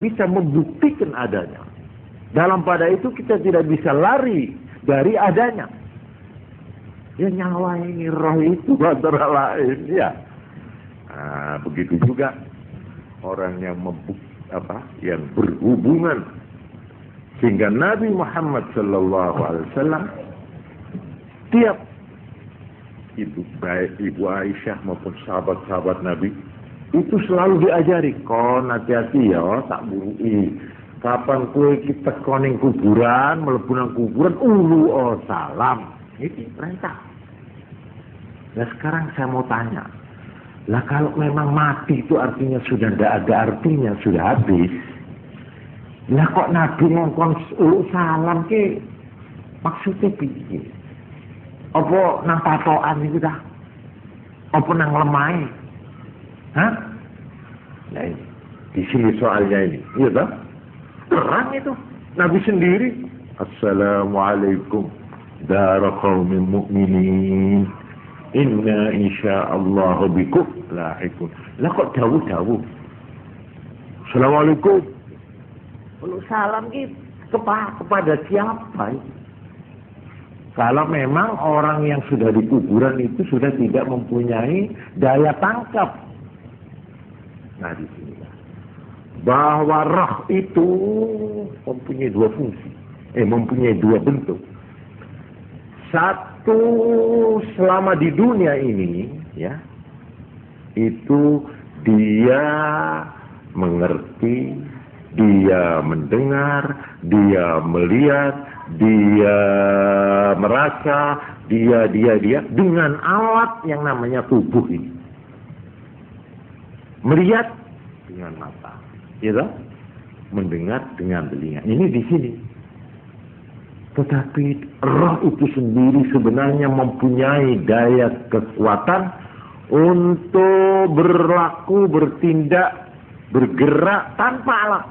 bisa membuktikan adanya. Dalam pada itu kita tidak bisa lari dari adanya. Ya nyawa ini, roh itu antara lain, ya. Nah, begitu juga orang yang yang berhubungan sehingga Nabi Muhammad sallallahu alaihi wasallam tiap baik Ibu Aisyah maupun sahabat-sahabat Nabi itu selalu diajari, kon hati-hati ya, tak burui. Kapan kue kita koning kuburan, mlebu nang kuburan, salam. Ini perintah. Nah sekarang saya mau tanya, lah kalau memang mati itu artinya sudah tidak ada artinya, sudah habis. Lah kok Nabi ngongkon salam ke maksudnya piye? Apa nang patokan itu dah? Apa nang lemai? Hah? Nah ini, di sini soalnya ini, iya tak? Terang itu, Nabi sendiri. Assalamualaikum dara qaumin mu'minin. Inna insyaallah bikum lahiqun. Lah kok jauh-jauh? Assalamualaikum. Kalau salam gitu kepada siapa? Kalau memang orang yang sudah di kuburan itu sudah tidak mempunyai daya tangkap. Nah di sini bahwa roh itu mempunyai dua fungsi, mempunyai dua bentuk. Satu, selama di dunia ini, ya, itu dia mengerti, dia mendengar, dia melihat, dia merasa, dia dengan alat yang namanya tubuh ini. Melihat dengan mata, ya, mendengar dengan telinga. Ini di sini. Tetapi roh itu sendiri sebenarnya mempunyai daya kekuatan untuk berlaku, bertindak, bergerak tanpa alat.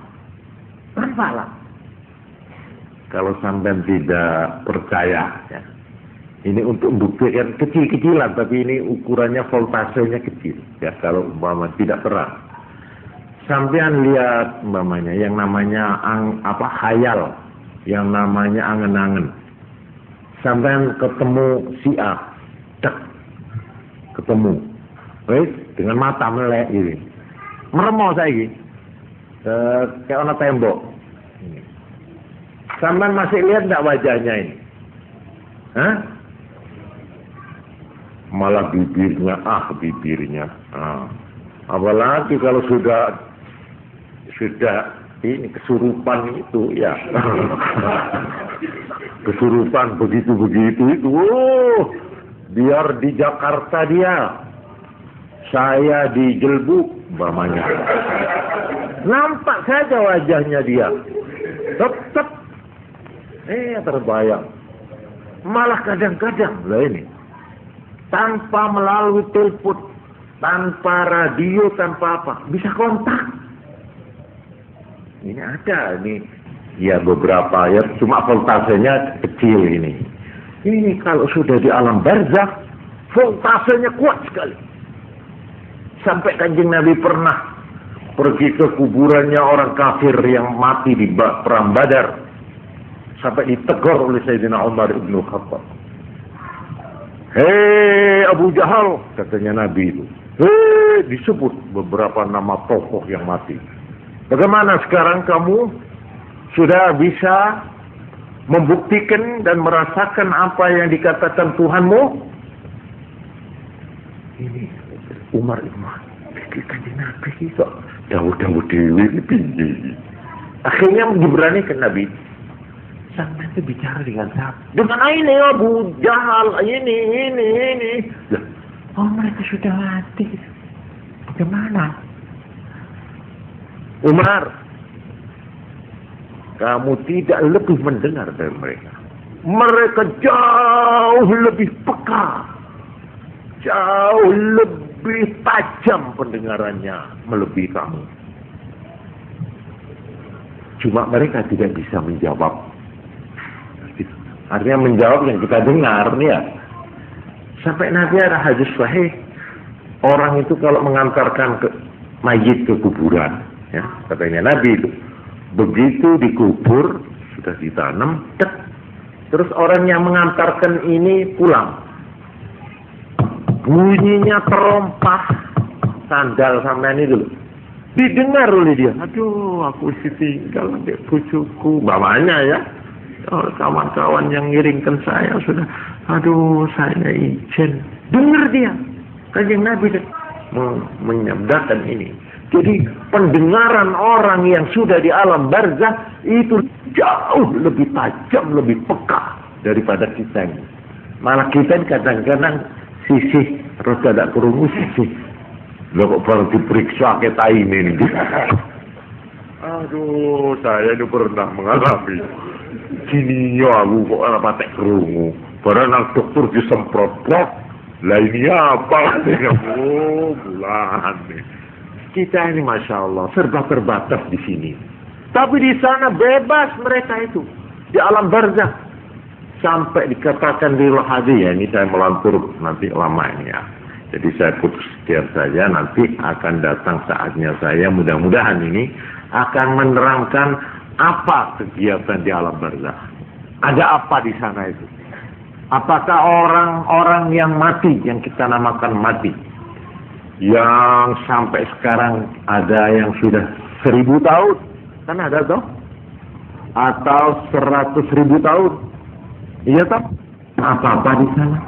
Tanpa alat. Kalau sampai tidak percaya, ya. Ini untuk membuktikan kecil-kecilan, tapi ini ukurannya voltasenya kecil. Ya, kalau umpama tidak terang. Sampean lihat umpamanya yang namanya khayal, yang namanya angen-angen. Sampean ketemu si A, ketemu, wes dengan mata melek ini, meremo saiki, kayak ana tembok. Sampean masih lihat nggak wajahnya ini? Hah? Malah bibirnya, apalagi kalau sudah ini kesurupan itu, ya. Kesurupan begitu itu, biar di Jakarta dia, saya di Jelbuk, umpamanya. Nampak saja wajahnya dia, tetap terbayang. Malah kadang-kadang lah ini, tanpa melalui telepon, tanpa radio, tanpa apa, bisa kontak. Ini ada, ini ya beberapa ya, cuma voltasenya kecil ini. Ini kalau sudah di alam barzakh, voltasenya kuat sekali. Sampai Kanjeng Nabi pernah pergi ke kuburannya orang kafir yang mati di perang Badar. Sampai ditegur oleh Sayyidina Umar ibn Khattab. Hei Abu Jahal, katanya Nabi itu. Hei, disebut beberapa nama tokoh yang mati. Bagaimana sekarang kamu sudah bisa membuktikan dan merasakan apa yang dikatakan Tuhanmu? Ini Umar ibn Khattab Nabi itu Dawud Dewi ini. Akhirnya diberanikan Nabi. Sampai itu bicara dengan siapa? Dengan ini Abu Jahal, ini. Oh mereka sudah mati. Bagaimana? Umar, kamu tidak lebih mendengar dari mereka. Mereka jauh lebih peka, jauh lebih tajam pendengarannya melebihi kamu. Cuma mereka tidak bisa menjawab. Artinya menjawab yang kita dengar nih ya. Sampai Nabi ada hadis sahih, orang itu kalau mengantarkan mayit ke kuburan, Ya, katanya Nabi itu. Begitu dikubur, sudah ditanam, terus orang yang mengantarkan ini pulang. Bunyinya terompah sandal sampean itu loh. Didengar oleh dia. Aduh, aku isi tinggal di bujuku. Bapaknya ya. Oh, kawan-kawan yang ngiringkan saya sudah. Aduh, saya izin. Dengar dia. Kanjeng Nabi menyabdakan ini. Jadi pendengaran orang yang sudah di alam barzah itu jauh lebih tajam, lebih peka daripada kita ini. Malah kita kadang-kadang sisih roda tak kerungu sisih. Loh kok baru diperiksa ke taime ini. Aduh, saya itu pernah mengalami. Gini ya aku kok ala patek kerungu. Barang nang dokter disemprot. Lah ini apa? Oh, bulan nih. Kita ini Masya Allah serba terbatas di sini. Tapi di sana bebas mereka itu. Di alam barzah. Sampai dikatakan di hadis ya. Ini saya melantur nanti lama ini ya. Jadi saya putus sekian saja. Nanti akan datang saatnya saya mudah-mudahan ini akan menerangkan apa kegiatan di alam barzah. Ada apa di sana itu? Apakah orang-orang yang mati, yang kita namakan mati, yang sampai sekarang ada yang sudah 1000 tahun, kan ada toh? Atau 100.000 tahun, iya toh? Apa-apa di sana?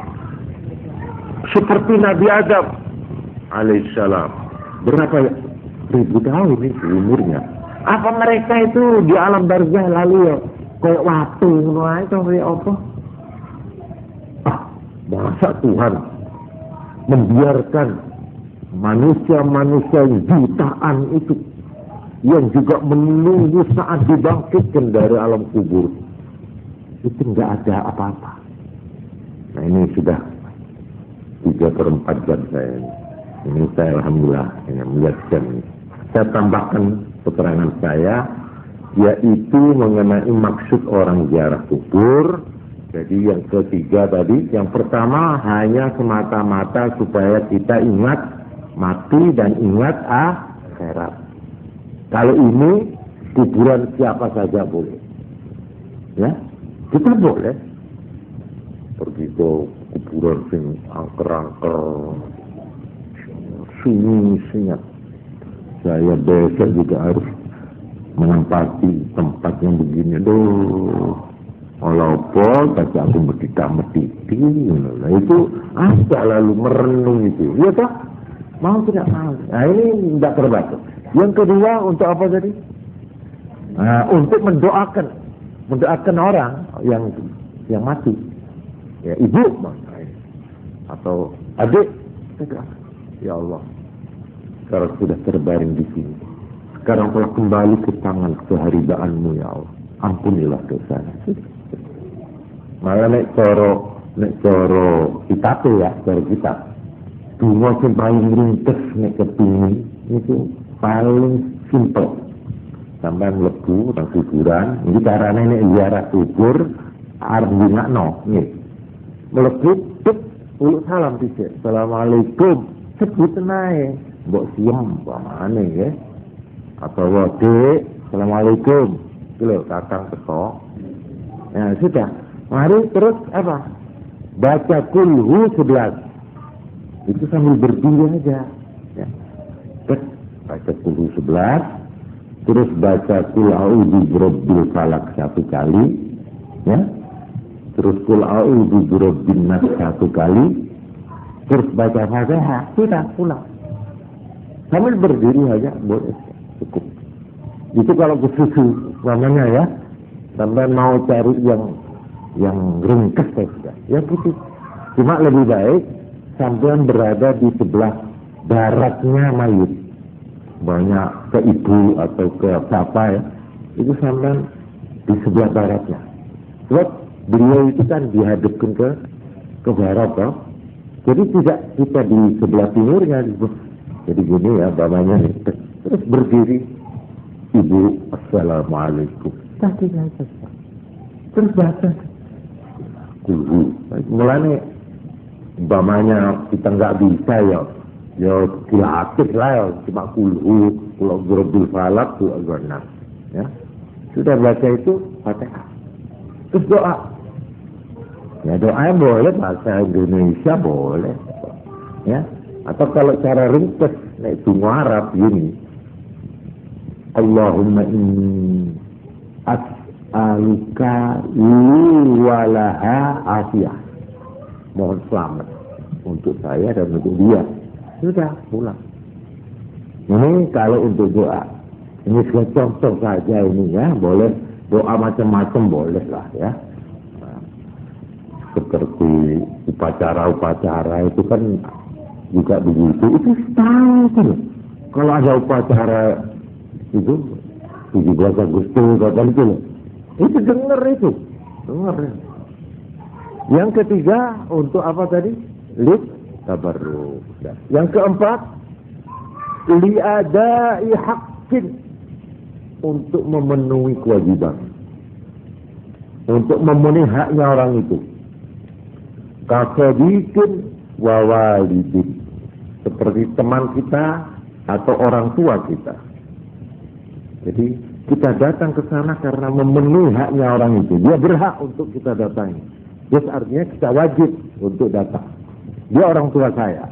Seperti Nabi Adam alaihissalam, berapa ribu tahun itu umurnya? Apa mereka itu di alam barzah lalu ya kayak waktu ngono ae to kayak apa? Masa Tuhan membiarkan manusia-manusia jutaan itu yang juga menunggu saat dibangkitkan dari alam kubur itu nggak ada apa-apa. Nah ini sudah 3/4 jam saya ini saya alhamdulillah ini melihatkan ini. Saya tambahkan keterangan saya yaitu mengenai maksud orang ziarah kubur. Jadi yang ketiga tadi, yang pertama hanya semata-mata supaya kita ingat mati dan ingat akhirat. Kalau ini kuburan siapa saja boleh, ya kita boleh pergi ke kuburan sing angker-angker, sunyi-sunyi. Saya besok juga harus menempati tempat yang begini. Walaupun tapi aku medita-mediti, nah itu asal lalu merenung itu, iya toh? Mau tidak mau. Nah ini tidak terbatas. Yang kedua untuk apa tadi? Untuk mendoakan orang yang mati, ya ibu, atau adik, ya Allah, sekarang sudah terbaring di sini. Sekarang telah kembali ke tangan keharibaanmu ya Allah. Ampunilah dosanya. Malah nek coro kita tuh ya, coro kita. Dungo sing paling ringkes nek kepingin itu paling simple. Sampai mlebu nang kuburan, iki carane nek ziarah kubur arep ndongakno, nggih. Mlebu tek uluk salam dhisik. Assalamualaikum. Sebut nae, mbok siem pamane nggih. Atau Dek, Assalamualaikum. Itu loh, kakang teko. Ya sudah. Mari terus apa? Baca kulhu 11. Itu sambil berdiri aja. Ya. Baca kulhu 11. Terus baca kul a'udzu birabbil falaq 1 kali. Ya. Terus kul a'udzu birabbin nas 1 kali. Terus baca Fatihah. Sudah pulang. Sambil berdiri aja boleh. Cukup. Itu kalau ke susu namanya ya. Sampai mau cari yang ringkas saja. Ya gitu. Cuma lebih baik sampean berada di sebelah baratnya mayit. Banyak ke ibu atau ke siapa ya. Itu sampean di sebelah baratnya. Sebab beliau itu kan dihadapkan ke barat toh. Jadi tidak kita di sebelah timurnya. Jadi gini ya bapaknya nih. Terus berdiri. Ibu, Assalamualaikum. Tapi saja. Terus baca. Kulhu. Mulanya bapaknya kita nggak bisa ya. Ya dilatih lah ya. Cuma kulhu. Kul a'udzu falaq, kul a'udzu nas. Ya. Sudah baca itu Fatihah. Terus doa. Ya doa boleh bahasa Indonesia boleh. Ya. Atau kalau cara ringkas naik tunggu Arab gini. Allahumma inni as'aluka li walaha afiyah. Mohon selamat untuk saya dan untuk dia. Sudah pulang. Ini kalau untuk doa. Ini contoh saja ini ya. Boleh doa macam-macam boleh lah ya. Nah, seperti upacara-upacara itu kan juga begitu. Itu tahu tuh. Kalau ada upacara itu 17 Agustus kapan itu loh. Itu dengar itu. Dengar. Yang ketiga untuk apa tadi? Lid tabarruk. Yang keempat li'adai haqqin, untuk memenuhi kewajiban. Untuk memenuhi haknya orang itu. Kasadiqin wa walidin, seperti teman kita atau orang tua kita. Jadi kita datang ke sana karena memenuhi haknya orang itu. Dia berhak untuk kita datangi. Jadi artinya kita wajib untuk datang. Dia orang tua saya.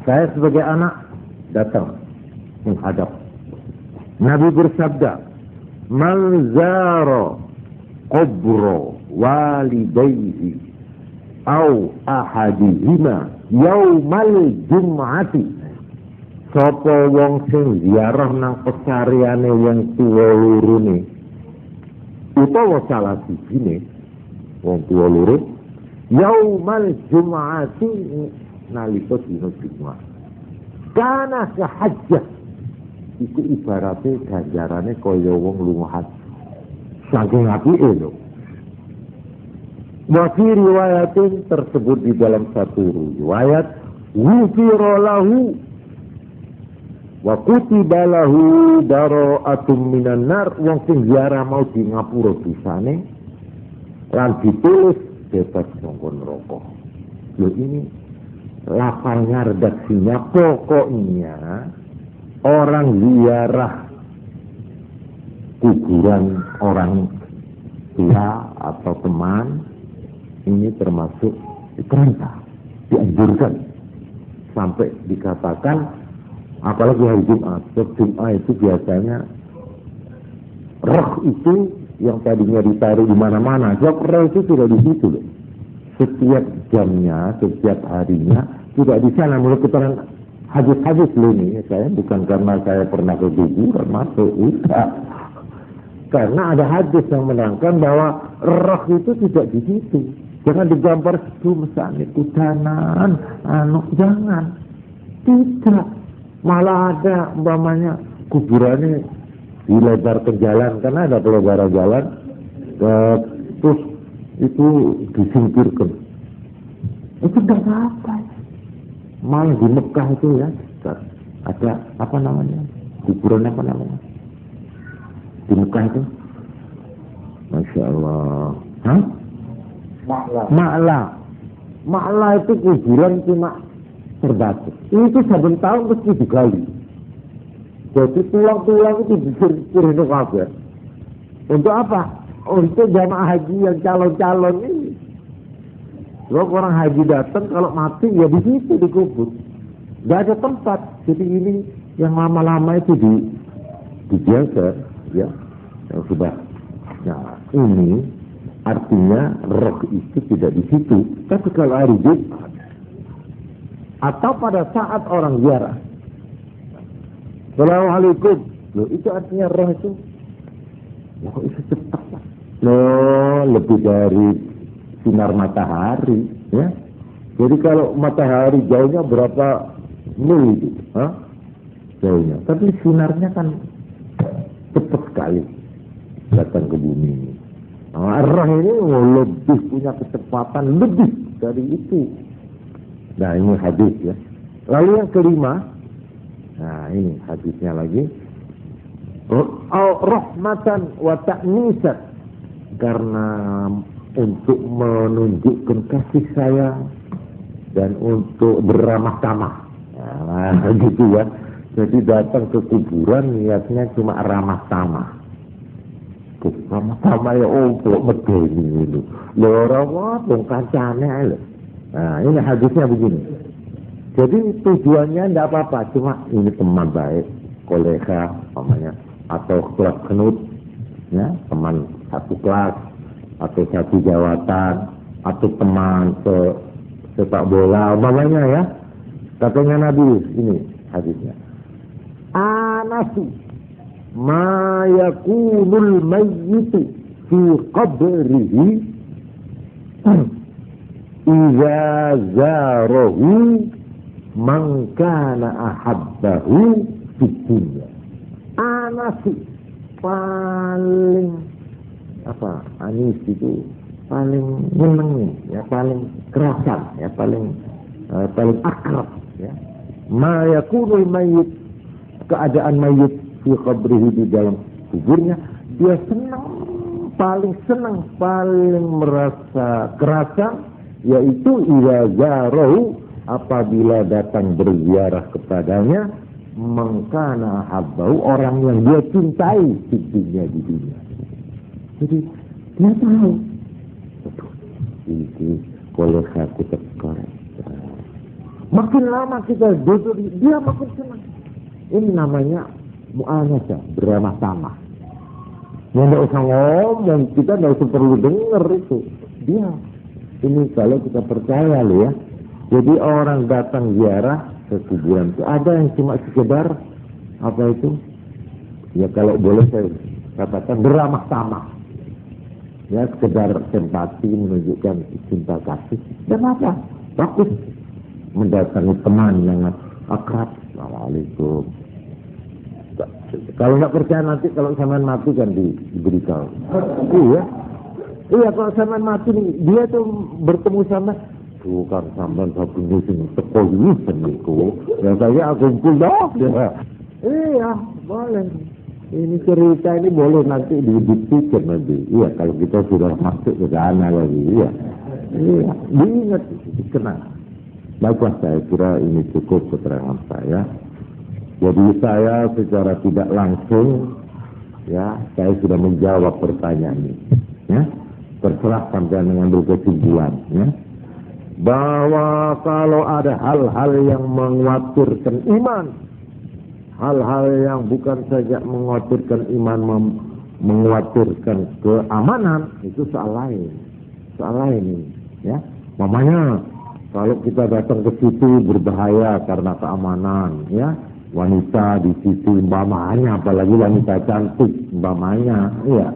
Saya sebagai anak datang menghadap. Nabi bersabda, "Man zara qabra walidayhi au ahadihima yaumal jum'ati." Sapa wong sing ziarah nang pesariane wong tuwa loro ne utawa salah sijine wong tuwa loro yaumal jum'ati nalika dina Jumat kana sahajjah, iku ibaratnya ganjarane kaya wong lunga haji saking apike lho. Wa fi riwayatin, tersebut di dalam satu riwayat, wufira lahu wa kutiba lahu bara'atun minan nar, wong sing ziarah mau di ngapura dosane lan ditulis bebas saka neraka. Lho ini lafalnya, redaksinya, pokoknya orang ziarah kuburan orang tua atau teman ini termasuk diperintah, dianjurkan, sampai dikatakan apalagi hari Jumat. Jumat itu biasanya roh itu yang tadinya ditaruh di mana-mana, roh itu tidak di situ loh. Setiap jamnya, setiap harinya tidak di sana. Menurut keterangan hadis-hadis loh ini, saya bukan karena saya pernah ke kuburan masuk, tidak. Karena ada hadis yang menerangkan bahwa roh itu tidak di situ. Jangan digambar situ misalnya kudanan, jangan. Tidak. Malah ada umpamanya kuburannya dilebar ke jalan, karena ada pelebaran jalan, terus itu disingkirkan. Itu tidak apa-apa. Malah di Mekah itu ya, ada apa namanya, kuburan apa namanya di Mekah itu, Masya Allah. Hah? Ma'la itu kuburan cuma terbatas. Itu saben tahun mesti digali. Jadi tulang-tulang itu dikir-kirin kabar. Untuk apa? Untuk jamaah haji yang calon-calon ini. Kalau orang haji datang, kalau mati ya di situ dikubur. Gak ada tempat. Jadi ini yang lama-lama itu digeser, ya, yang sudah. Nah ini artinya roh itu tidak di situ. Tapi kalau hari Jumat atau pada saat orang ziarah, Assalamualaikum, loh itu artinya roh itu, loh itu cepat, loh lebih dari sinar matahari, ya. Jadi kalau matahari jauhnya berapa mil itu, jauhnya. Tapi sinarnya kan cepat sekali datang ke bumi ini. Roh ini lebih punya kecepatan lebih dari itu. Nah ini hadis ya. Lalu yang kelima, nah ini hadisnya lagi. Rahmatan wa ta'nisan, karena untuk menunjukkan kasih sayang dan untuk beramah tamah. Nah gitu ya. Jadi datang ke kuburan niatnya cuma ramah tamah. Ramah tamah ya untuk medeni itu. Lho ora wong kancane lho. Nah, ini hadisnya begini. Jadi tujuannya tidak apa-apa, cuma ini teman baik, kolega, namanya, atau kelas kenut, ya, teman satu kelas, atau satu jawatan, atau teman sepak bola, namanya ya. Katanya Nabi ini hadisnya. Anasu ma yakunul mayyitu fi qabrihi idza zarahu man kana ahabbahu fid dunya. Anasu paling apa? Anis itu paling nyenengin, ya paling kerasan, ya paling akrab, ya. Ma yakunul mayyit, keadaan mayit fi qabrihi, di dalam kuburnya, dia paling senang, paling merasa kerasan, yaitu idza zarahu, apabila datang berziarah kepadanya, mengkana habbahu, orang yang dia cintai di dunia. Jadi dia tahu itu kolega kita korek. Makin lama kita duduk, dia makin senang. Ini namanya mu'anasah, beramah tamah. Yang tidak usah ngomong, kita tidak usah perlu dengar itu. Dia, ini kalau kita percaya loh ya. Jadi orang datang ziarah ke kuburan itu, ada yang cuma sekedar apa itu? Ya kalau boleh saya katakan beramah tamah. Ya sekedar simpati, menunjukkan cinta kasih. Dan apa? Bagus. Mendatangi teman yang akrab. Assalamualaikum. Kalau nggak percaya nanti kalau sampean mati kan diberitahu. Iya kalau sampean mati dia tuh bertemu sama bukan sampean satu musim sekolah seniku. Ya saya kumpul dah. Ya. Iya boleh. Ini cerita ini boleh nanti dibuktikan nanti. Iya kalau kita sudah masuk ke sana lagi. Iya. Diingat, dikenal. Baiklah, saya kira ini cukup keterangan saya. Jadi saya secara tidak langsung, ya, saya sudah menjawab pertanyaan ini. Ya, terserah sampai mengambil kesimpulan. Ya, bahwa kalau ada hal-hal yang mengkhawatirkan iman, hal-hal yang bukan saja mengkhawatirkan iman, mengkhawatirkan keamanan, itu soal lain. Soal lain ini. Ya, mamanya. Kalau kita datang ke situ berbahaya karena keamanan, ya, wanita di situ umpamanya, apalagi wanita cantik umpamanya, iya,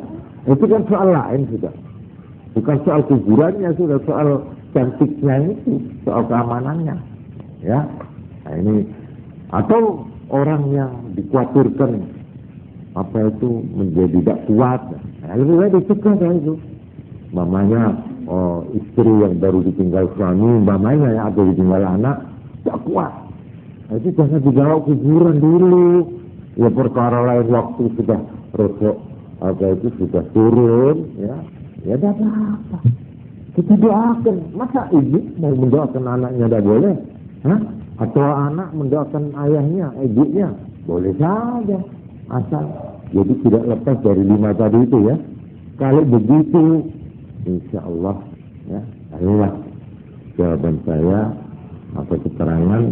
itu kan soal lain sudah, bukan soal kuburannya, sudah soal cantiknya itu, soal keamanannya, ya. Nah, ini atau orang yang dikhawatirkan apa itu menjadi tidak kuat, nah, lebih baik dicegah kan itu, umpamanya. Oh, istri yang baru ditinggal suami, umpamanya ya, atau ditinggal anak, tak kuat. Nah, itu jangan dibawa kuburan dulu. Ya perkara lain waktu sudah rosok, apa itu sudah turun, ya tidak apa-apa. Kita doakan. Masa ibu mau mendoakan anaknya tidak boleh? Hah? Atau anak mendoakan ayahnya, ibunya? Boleh saja. Asal jadi tidak lepas dari 5 tadi itu ya. Kalau begitu, insya Allah, ya, inilah jawaban saya atau keterangan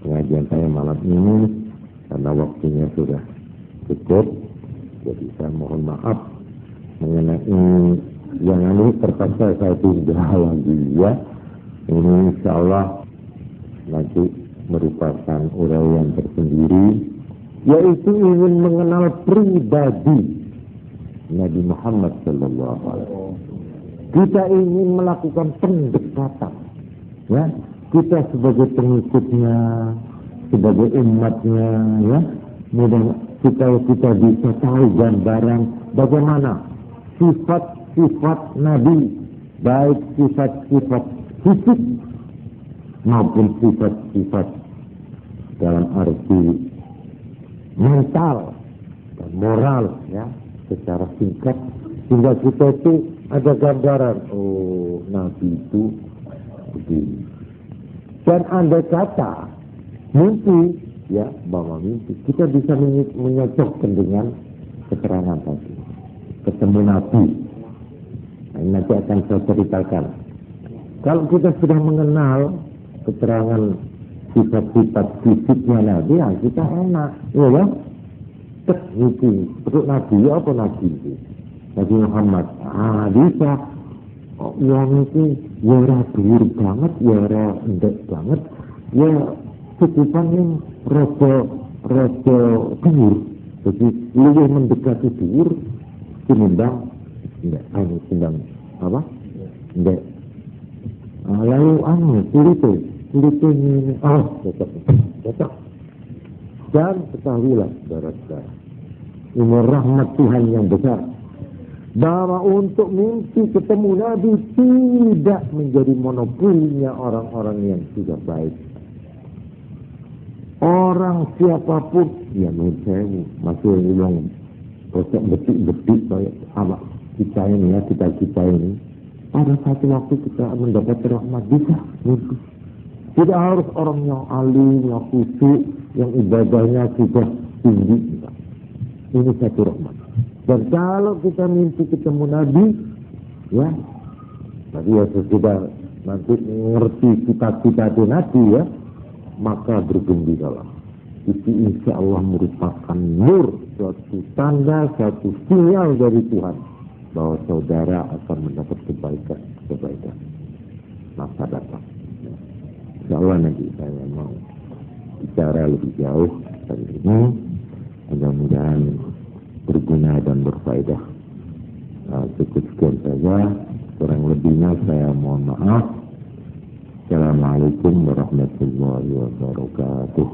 pengajian saya malam ini, karena waktunya sudah cukup. Jadi saya mohon maaf mengenai yang ini terpaksa saya tunda lagi ya. Ini insya Allah nanti merupakan uraian tersendiri, yaitu ingin mengenal pribadi Nabi Muhammad sallallahu alaihi wasallam. Kita ingin melakukan pendekatan, ya. Kita sebagai pengikutnya, sebagai umatnya, ya. Mudah kita bisa tahu gambaran bagaimana sifat-sifat Nabi, baik sifat-sifat fisik maupun sifat-sifat dalam arti mental dan moral, ya. Secara singkat, sehingga kita itu ada gambaran, oh Nabi itu begini. Dan andai kata mimpi ya bahwa mimpi. Kita bisa menyocokkan dengan keterangan tadi. Ketemu Nabi. Nah, nanti akan saya ceritakan. Kalau kita sudah mengenal keterangan sifat-sifat fisiknya Nabi, ya kita enak, ya kan? Mimpi, perut Nabi, apa Nabi itu? Nabi Muhammad. Bisa. Oh, ya mimpi, ya dhuwur banget, ya endek banget, ya cukupan yang rojo dhuwur. Jadi lebih mendekati dhuwur tinimbang enggak, tinimbang apa? Enggak. Lalu kulit ini, cocok. Dan ketahuilah, saudara-saudara, ini rahmat Tuhan yang besar, bahwa untuk mimpi ketemu Nabi tidak menjadi monopolinya orang-orang yang sudah baik. Orang siapapun, ya menurut saya masih bilang kocok betik-betik kayak anak kita ini ya, kita ini. Pada satu waktu kita mendapat rahmat bisa mimpi. Tidak harus orang yang alim, yang khusyuk, yang ibadahnya sudah tinggi. Ini satu rahmat. Dan kalau kita mimpi ketemu Nabi, ya, Nabi ya sudah nanti mengerti cita-cita Nabi ya, maka bergembiralah. Itu insya Allah merupakan nur, suatu tanda, suatu sinyal dari Tuhan bahwa saudara akan mendapat kebaikan masa datang. Insya Allah nanti saya mau bicara lebih jauh dari ini. Mudah-mudahan berguna dan berfaedah. Cukup sekian saja. Kurang lebihnya saya mohon maaf. Assalamualaikum warahmatullahi wabarakatuh.